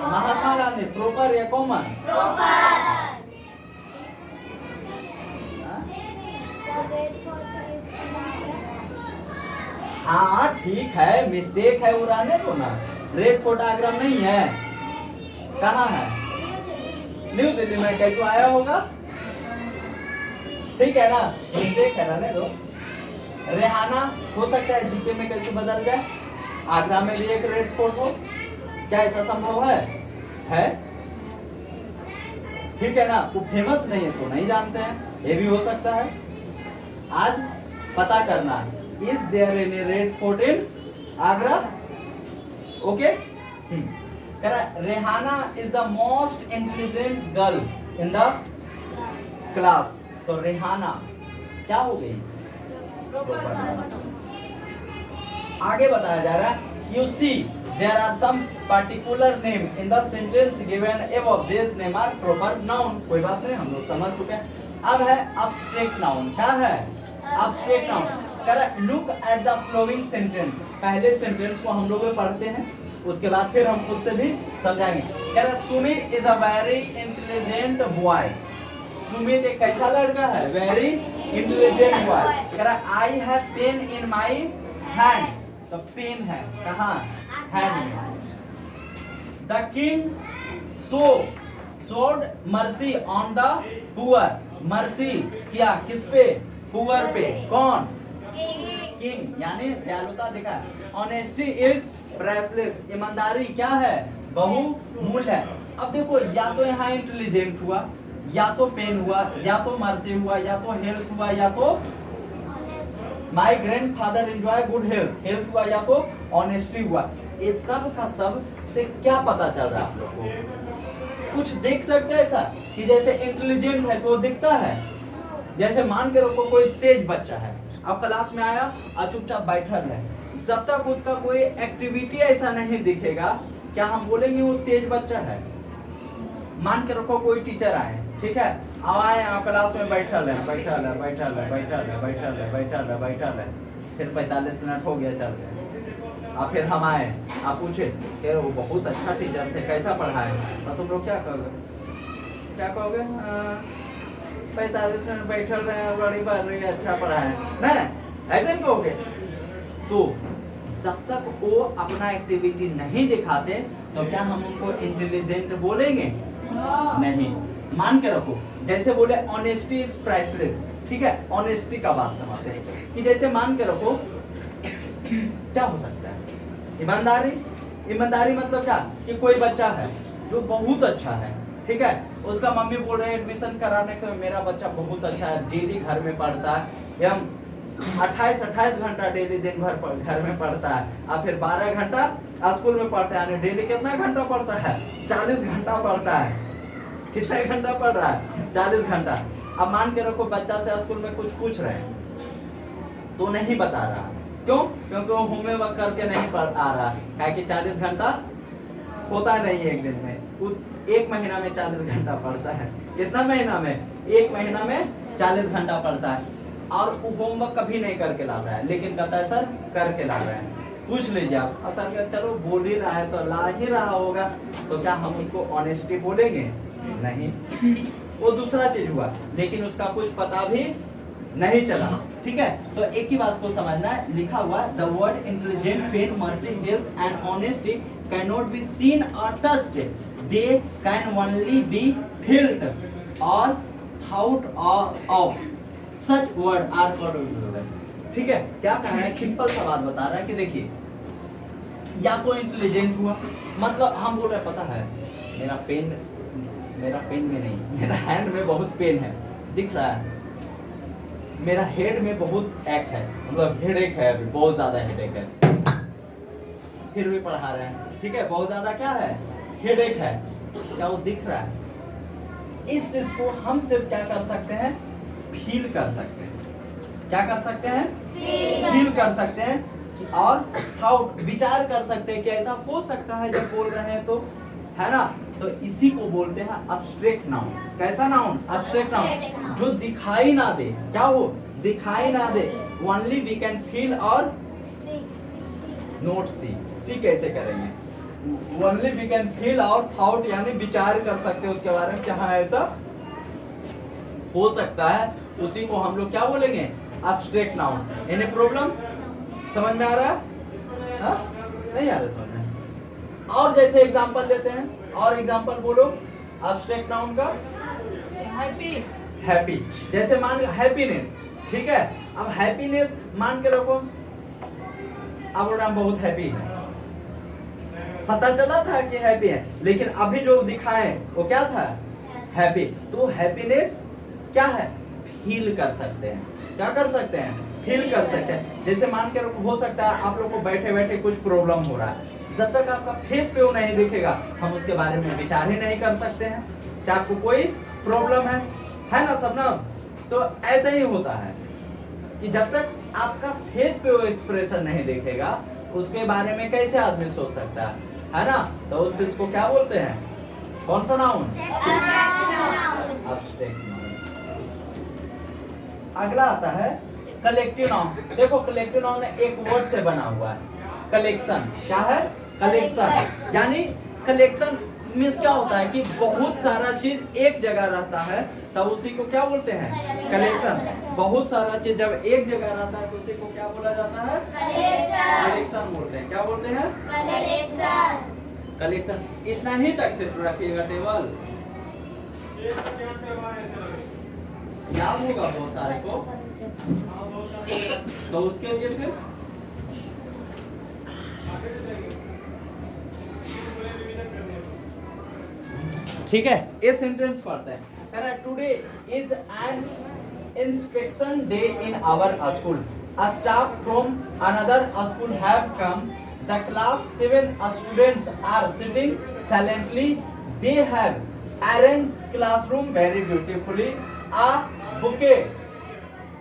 महात्मा गांधी प्रॉपर या कॉमन, हाँ ठीक है, मिस्टेक है, उड़ाने को ना। रेड फोर्ट आगरा नहीं है, कहाँ है, न्यू दिल्ली में। कैसे आया होगा, ठीक है ना, मिस्टेक है, रहने दो। रेहाना हो सकता है जीके में कैसे बदल जाए, आगरा में भी एक रेड फोर्ट हो, क्या ऐसा संभव है, ठीक है ना। वो फेमस नहीं है तो नहीं जानते हैं, ये भी हो सकता है। आज पता करना है, is there any Red Fort in Agra, okay. कह रहा Rehana is the most intelligent girl in the class, तो रेहाना क्या हो गई, आगे बताया जा रहा है, you see there are some particular name in the sentence given above, this name are proper noun. कोई बात नहीं, हम लोग समझ चुके हैं। अब है अब्स्ट्रैक्ट नाउन, क्या है, अब्स्ट्रैक्ट नाउन। कह रहा look at the flowing sentence, पहले सेंटेंस को हम लोग पढ़ते हैं, उसके बाद फिर हम खुद से भी समझाएंगे। कह रहा Sumit is a very intelligent boy, Sumit एक कैसा लड़का है, वेरी इंटेलिजेंट बॉय। कह रहा I have pain in my hand, तो पेन है कहाँ, हैंड में। The king showed mercy on the poor, mercy किया किस पे, पुअर पे, कौन, किंग यानी दयालुता दिखा। ऑनेस्टी इज प्राइसलेस, ईमानदारी क्या है, बहुमूल्य है। अब देखो या तो यहाँ इंटेलिजेंट हुआ, या तो पेन हुआ, या तो मर्सी हुआ, या तो हेल्थ हुआ, या तो my grandfather enjoy good health, health हुआ, या तो ऑनेस्टी हुआ। ये सब का सब से क्या पता चल रहा है आप लोग को, कुछ देख सकते हैं ऐसा कि जैसे इंटेलिजेंट है तो दिखता है, जैसे मान के रखो कोई तेज बच्चा है, अब क्लास में आया और चुपचाप बैठल है, जब तक उसका कोई एक्टिविटी ऐसा नहीं दिखेगा क्या हम बोलेंगे वो तेज बच्चा है। मान के रखो कोई टीचर आए, ठीक है, अब आए क्लास में बैठल है, बैठल है, बैठल है, बैठल है, बैठल है, बैठल है, बैठल है, फिर 45 मिनट हो गया, चल गए। अब फिर हम आए, आप पूछे कि वो बहुत अच्छा टीचर थे, कैसा पढ़ाए, तो तुम लोग क्या कहोगे, क्या कहोगे, 45 मिनट बैठल रहे, बड़ी बात रही, अच्छा पढ़ाए ना, ऐसे कहोगे। तो जब तक वो अपना एक्टिविटी नहीं दिखाते तो क्या हम उनको इंटेलिजेंट बोलेंगे, नहीं। मान के रखो जैसे बोले ऑनेस्टी इज प्राइसलेस, ठीक है, ऑनेस्टी का बात समझते हैं कि जैसे मान के रखो क्या हो सकता है, ईमानदारी। ईमानदारी मतलब क्या कि कोई बच्चा है जो बहुत अच्छा है, ठीक है, उसका मम्मी बोल रहे हैं एडमिशन कराने से, मेरा बच्चा बहुत अच्छा है, डेली घर में पढ़ता है, हम 28 घंटा डेली दिन भर घर में पढ़ता है, और फिर 12 घंटा स्कूल में पढ़ता है, डेली कितना घंटा पढ़ता है, 40 घंटा पढ़ता है। कितना घंटा पढ़ रहा है, 40 घंटा। अब मान के रखो बच्चा से स्कूल में कुछ पूछ रहे हैं तो नहीं बता रहा, क्यों, क्योंकि वो होमवर्क करके नहीं पढ़ आ रहा है, कि 40 घंटा होता नहीं एक दिन में, वो 1 महीना में 40 घंटा पढ़ता है। कितना महीना में, 1 महीना में 40 घंटा पढ़ता है, और वो होमवर्क कभी नहीं करके लाता है, लेकिन कहता है सर करके ला रहे हैं। पूछ लीजिए आप, सर का चलो बोल ही रहा है तो ला ही रहा होगा, तो क्या हम उसको ऑनेस्टी बोलेंगे, नहीं। वो दूसरा चीज हुआ, लेकिन उसका कुछ पता भी नहीं चला, ठीक है। तो एक ही बात को समझना है, लिखा हुआ the word intelligent, pen, mercy, health and honesty can not be seen or touched, they can only be felt or thought of, such word are called, ठीक है। क्या कहना है, सिंपल सा बात बता रहा है कि देखिए या तो इंटेलिजेंट हुआ, मतलब हम बोल रहे पता है मेरा पेन मेरा पेन में नहीं, मेरा हैंड में बहुत पेन है, दिख रहा है। मेरा हेड में बहुत एक है, मतलब हेडेक है, अभी बहुत ज्यादा हेडेक है, फिर भी पढ़ा रहे हैं, ठीक है। बहुत ज्यादा क्या है, हेडेक है, क्या वो दिख रहा है? इस चीज को हम सिर्फ क्या कर सकते हैं, फील कर सकते हैं। क्या कर सकते हैं, फील कर सकते हैं, और थाउट विचार कर सकते हैं कि ऐसा हो सकता है जब बोल रहे हैं तो, है ना। तो इसी को बोलते हैं अब्स्ट्रैक्ट नाउन। कैसा नाउन, अब्स्ट्रैक्ट नाउन, जो दिखाई ना दे, क्या हो, दिखाई ना दे, ओनली वी कैन फील और नोट सी कैसे करेंगे, ओनली वी कैन फील और थॉट, यानी विचार कर सकते हैं उसके बारे में, क्या ऐसा हो सकता है, उसी को हम लोग क्या बोलेंगे, अब्स्ट्रैक्ट नाउन। एनी प्रॉब्लम, समझ में आ रहा है? हाँ? नहीं आ रहा समझ में? और जैसे एग्जांपल लेते हैं, और एग्जांपल बोलो अब्स्ट्रैक्ट नाउन का। हैप्पी, जैसे मान हैप्पीनेस, ठीक है। अब हैप्पीनेस मान के रखो, अब हम बहुत हैप्पी है, पता चला था कि हैप्पी है, लेकिन अभी जो दिखाए वो क्या था, हैप्पी। तो हैप्पीनेस क्या है, फील कर सकते हैं, क्या कर सकते हैं, फील कर सकते हैं। जैसे मान के हो सकता है आप लोग को बैठे बैठे कुछ प्रॉब्लम हो रहा है, जब तक आपका फेस पे वो नहीं दिखेगा हम उसके बारे में विचार ही नहीं कर सकते हैं कि आपको कोई प्रॉब्लम है ना सब ना। तो ऐसा ही होता है कि जब तक आपका फेस पे वो एक्सप्रेशन नहीं दिखेगा उसके बारे में कैसे आदमी सोच सकता है ना। तो उस चीज को क्या बोलते हैं, कौन सा नाउन, अब्स्ट्रैक्ट नाउन। अगला आता है कलेक्टिव नाउन। देखो कलेक्टिव नाउन एक वर्ड से बना हुआ है, कलेक्शन। क्या है, कलेक्शन। यानी कलेक्शन मीन्स क्या होता है कि बहुत सारा चीज एक जगह रहता है, तब उसी को क्या बोलते हैं, कलेक्शन। बहुत सारा चीज जब एक जगह रहता है तो उसी को क्या बोला जाता है, कलेक्शन बोलते हैं। क्या बोलते हैं, कलेक्शन। इतना ही तक सिर्फ रखिएगा, टेबल याद होगा बहुत सारे को, तो उसके लिए फिर ठीक है। ये सेंटेंस पढ़ते हैं, कह रहा है today is an inspection day in our school. A staff from another school have come. The class 7 students are sitting silently. They have arranged classroom very beautifully. A bouquet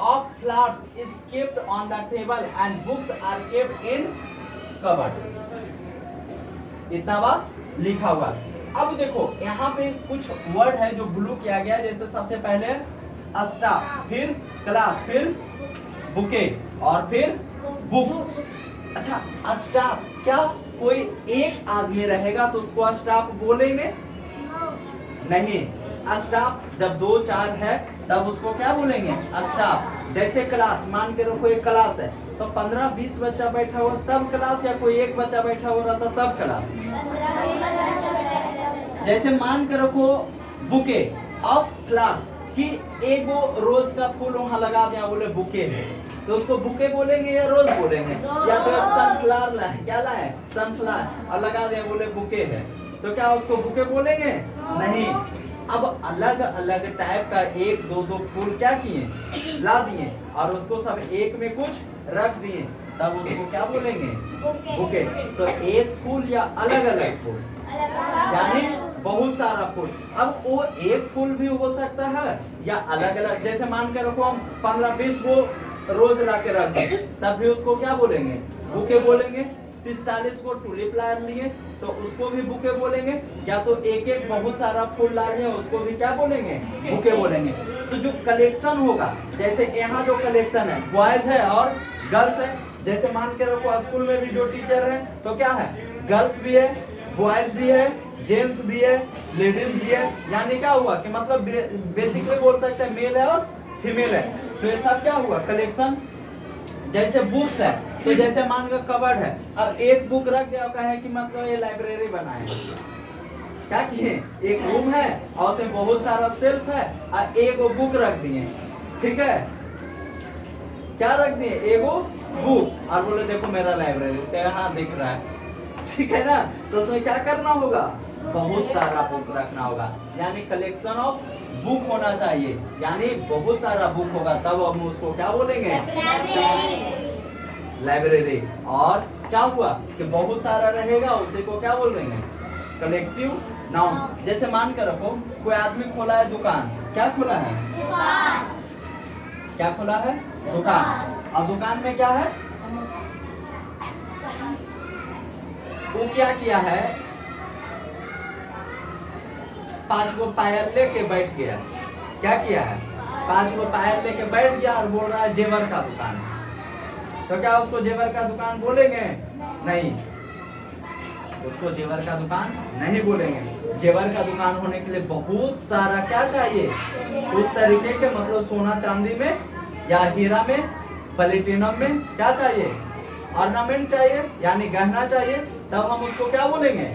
of flowers is kept on the table and books are kept in cupboard. इतना बात लिखा हुआ। अब देखो यहाँ पे कुछ word है जो ब्लू किया गया, जैसे सबसे पहले स्टाफ, फिर क्लास, फिर बुके और फिर बुक्स। अच्छा स्टाफ, क्या कोई एक आदमी रहेगा तो उसको स्टाफ बोलेंगे, नहीं। स्टाफ जब 2-4 है तब उसको क्या बोलेंगे, स्टाफ। जैसे क्लास, मान के रखो एक क्लास है तो 15-20 बच्चा बैठा हुआ तब क्लास, या कोई एक बच्चा बैठा हुआ रहता तब क्लास। जैसे मान के रखो बुके ऑफ क्लास, कि एक वो रोज का फूल वहां लगा दिया, बोले बुके है, तो उसको बुके बोलेंगे या रोज बोलेंगे, या तो सनफ्लावर लाए, क्या लाए, सनफ्लावर, और लगा दिया बोले बुके है, तो क्या उसको बुके बोलेंगे, नहीं। अब अलग अलग टाइप का 1-2 फूल क्या किए, ला दिए, और उसको सब एक में कुछ रख दिए, तब उसको क्या बोलेंगे, बुके। तो एक फूल या अलग अलग फूल, यानी बहुत सारा फूल। अब वो एक फूल भी हो सकता है या अलग अलग, जैसे मान के रखो हम 15-20 को रोज ला के रख दें, तब भी उसको क्या बोलेंगे, बुके बोलेंगे। 30-40 को टूलिप ला लिए तो उसको भी बुके बोलेंगे, या तो एक बहुत सारा फूल ला लिए उसको भी क्या बोलेंगे, बुके बोलेंगे। तो जो कलेक्शन होगा, जैसे यहाँ जो कलेक्शन है बॉयज है और गर्ल्स है, जैसे मान के रखो स्कूल में भी जो टीचर है तो क्या है, गर्ल्स भी है, बॉयज भी है, जेंट्स भी है, लेडीज भी है, यानी क्या हुआ कि मतलब बेसिकली बोल सकते हैं मेल है और फीमेल है। तो ये सब क्या हुआ, कलेक्शन। जैसे बुक्स है, तो जैसे मान का कबर्ड है, अब एक बुक रख दिया कहे कि मतलब ये लाइब्रेरी बनाए, क्या किए, एक रूम है और उसमें बहुत सारा सेल्फ है और एक बुक रख दिए, ठीक है, क्या रख दिए, एगो बुक, और बोले देखो मेरा लाइब्रेरी, तो यहाँ दिख रहा है, ठीक है ना। तो उसमें क्या करना होगा, बहुत सारा बुक रखना होगा, यानी कलेक्शन ऑफ बुक होना चाहिए, यानी बहुत सारा बुक होगा तब हम उसको क्या बोलेंगे, लाइब्रेरी। और क्या हुआ कि बहुत सारा रहेगा उसे को क्या बोल देंगे, कलेक्टिव नाउन। जैसे मान कर रखो कोई आदमी खोला है दुकान, क्या खोला है, क्या खोला है, दुकान। और दुकान में क्या है, वो क्या किया है, 5 गो पायल लेके बैठ गया। क्या किया है, 5 गो पायल लेके बैठ गया और बोल रहा है जेवर का दुकान है। तो क्या उसको जेवर का दुकान बोलेंगे, नहीं, उसको जेवर का दुकान नहीं बोलेंगे। जेवर का दुकान होने के लिए बहुत सारा क्या चाहिए, उस तरीके के, मतलब सोना चांदी में या हीरा में, प्लेटिनम में क्या चाहिए, ऑर्नामेंट चाहिए, यानी गहना चाहिए, तब हम उसको क्या बोलेंगे,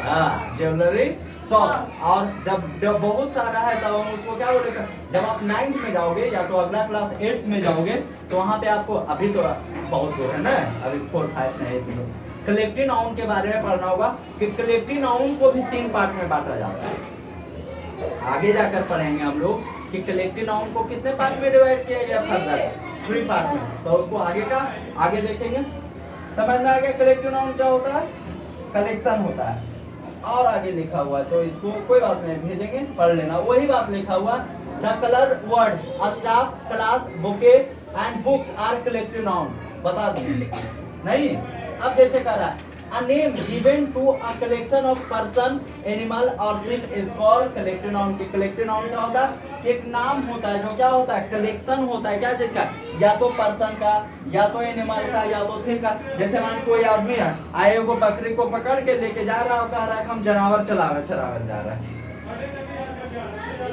हाँ, ज्वेलरी शॉप। और जब बहुत सारा है तब हम उसको क्या बोलेंगे, जब आप 9th में जाओगे या तो अगला क्लास 8th में जाओगे तो वहाँ पे आपको, अभी तो बहुत दूर है ना, अभी 4, 5 नहीं, तो कलेक्टिव नाउन के बारे में पढ़ना होगा कि कलेक्टिव नाउन को भी 3 पार्ट में बांटा जाता है। आगे जाकर पढ़ेंगे हम लोग कि कलेक्टिव नाउन को कितने पार्ट में डिवाइड किया गया, फर्दर 3 पार्ट में। तो उसको आगे देखेंगे। समझ में आ गया कलेक्टिव नाउन क्या होता है, कलेक्शन होता है। और आगे लिखा हुआ है तो इसको कोई बात नहीं, भेजेंगे, पढ़ लेना। वही बात लिखा हुआ, the colour word staff class bouquet and books are collective noun, बता देंगे नहीं। अब जैसे कह रहा है a name given to a collection of person, animal or thing is called collective noun। के collective noun क्या होता है, एक नाम होता है जो क्या होता है, कलेक्शन होता है, क्या चीज का, या तो पर्सन का, या तो एनिमल का, या तो थिंग का। जैसे मान कोई आदमी है, आए को बकरी को पकड़ के लेके जा रहा है, कह रहा है हम जानवर चरावे जा रहा है,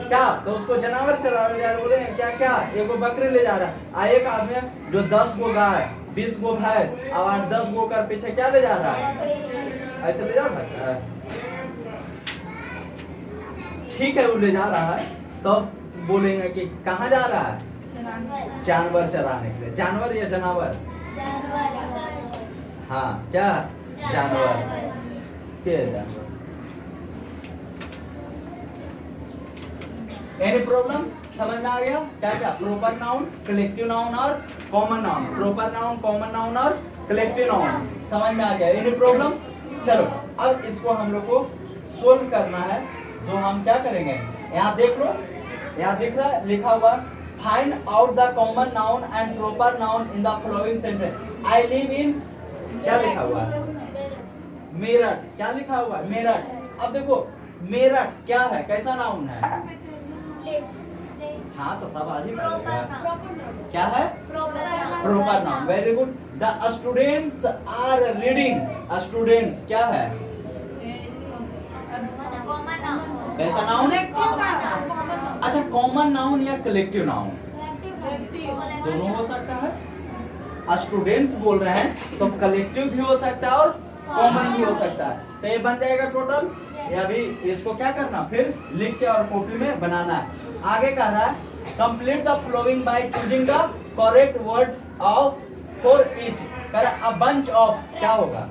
क्या, तो उसको जानवर चरावे जा रहे, बोले क्या क्या, एक बकरी ले जा रहा है। आए एक आदमी है जो 10 गो गाय, 20 गो भैंस और 10 गो कर पीछे क्या ले जा रहा है, ऐसे ले जा सकता है, ठीक है, वो ले जा रहा है, तो बोलेंगे कि कहाँ जा रहा है, जानवर चराने के लिए। जानवर या जानवर, हाँ, क्या, जानवर, क्या जानवर। एनी प्रॉब्लम, समझ में आ गया क्या क्या, प्रोपर नाउन, कलेक्टिव नाउन और common noun, proper noun, common noun और कलेक्टिव नाउन, समझ में आ गया। एनी प्रॉब्लम, चलो अब इसको हम लोग को सोल्व करना है। जो हम क्या करेंगे, यहाँ देख लो, यहाँ दिख रहा है लिखा हुआ, find out the common noun and proper noun in the following sentence. I live in, क्या लिखा हुआ है, मेरठ, क्या लिखा हुआ है, मेरठ। अब देखो मेरठ क्या है, कैसा नाउन है, हाँ, तो सब आज ही करेगा, क्या है, proper noun, very good. The students are reading, students क्या है, कैसा नाउन, अच्छा, कॉमन नाउन या कलेक्टिव नाउन, दोनों हो सकता है। स्टूडेंट्स बोल रहे हैं तो कलेक्टिव भी हो सकता है और कॉमन भी हो सकता है, तो ये बन जाएगा टोटल। ये अभी इसको क्या करना, फिर लिख के और कॉपी में बनाना है। आगे कह रहा है complete the following by choosing the correct word of for each. कह रहा अ बंच ऑफ, क्या होगा,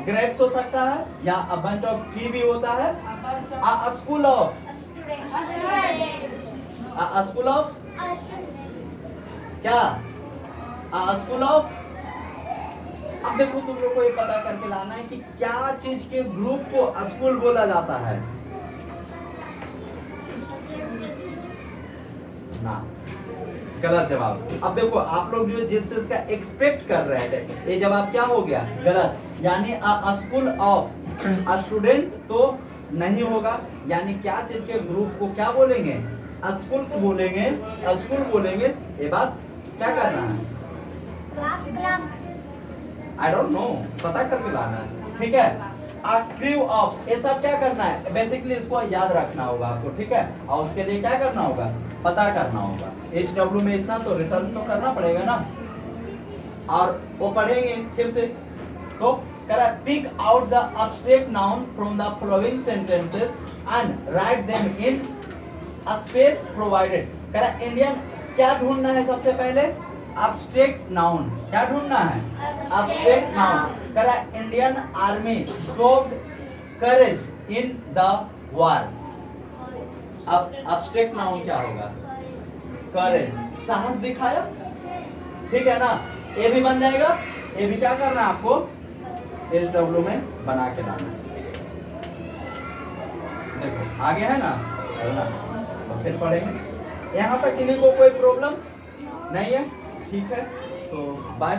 ग्रेप्स हो सकता है, या अ बंच ऑफ ट्री भी होता है। अ school of, a school of क्या, अ स्कूल ऑफ। अब देखो तुम लोग को ये पता करके लाना है कि क्या चीज के ग्रुप को स्कूल बोला जाता है ना, गलत जवाब। अब देखो आप लोग जो जिस चीज का एक्सपेक्ट कर रहे थे, ये जवाब क्या हो गया, गलत। यानी अ स्कूल ऑफ अ स्टूडेंट तो नहीं होगा, यानी क्या चीज के ग्रुप को क्या बोलेंगे, स्कूल्स बोलेंगे, स्कूल बोलेंगे। ये बात क्या करना है, क्लास, आई डोंट नो, पता करके लाना है, ठीक है। अ क्रू ऑफ, ये सब क्या करना है, बेसिकली इसको याद रखना होगा आपको, ठीक है। और उसके लिए क्या करना होगा, पता करना होगा। HW में इतना तो रिसर्च तो करना पड़ेगा ना, और वो पढ़ेंगे फिर से। तो करा pick out the abstract noun from the following sentences and write them in a space provided. करा इंडियन क्या ढूंढना है सबसे पहले, एब्स्ट्रैक्ट नाउन, क्या ढूंढना है? Abstract noun. करा Indian army showed courage in the war. अब एब्स्ट्रैक्ट नाउन क्या होगा? करेज, साहस दिखाया, ठीक है ना। ए भी बन जाएगा, ए भी क्या करना है आपको? SW में बना के लाना। देखो आगे है ना, तो फिर पढ़ेंगे। यहाँ तक किन्हीं को कोई प्रॉब्लम नहीं है? ठीक है, तो बाय।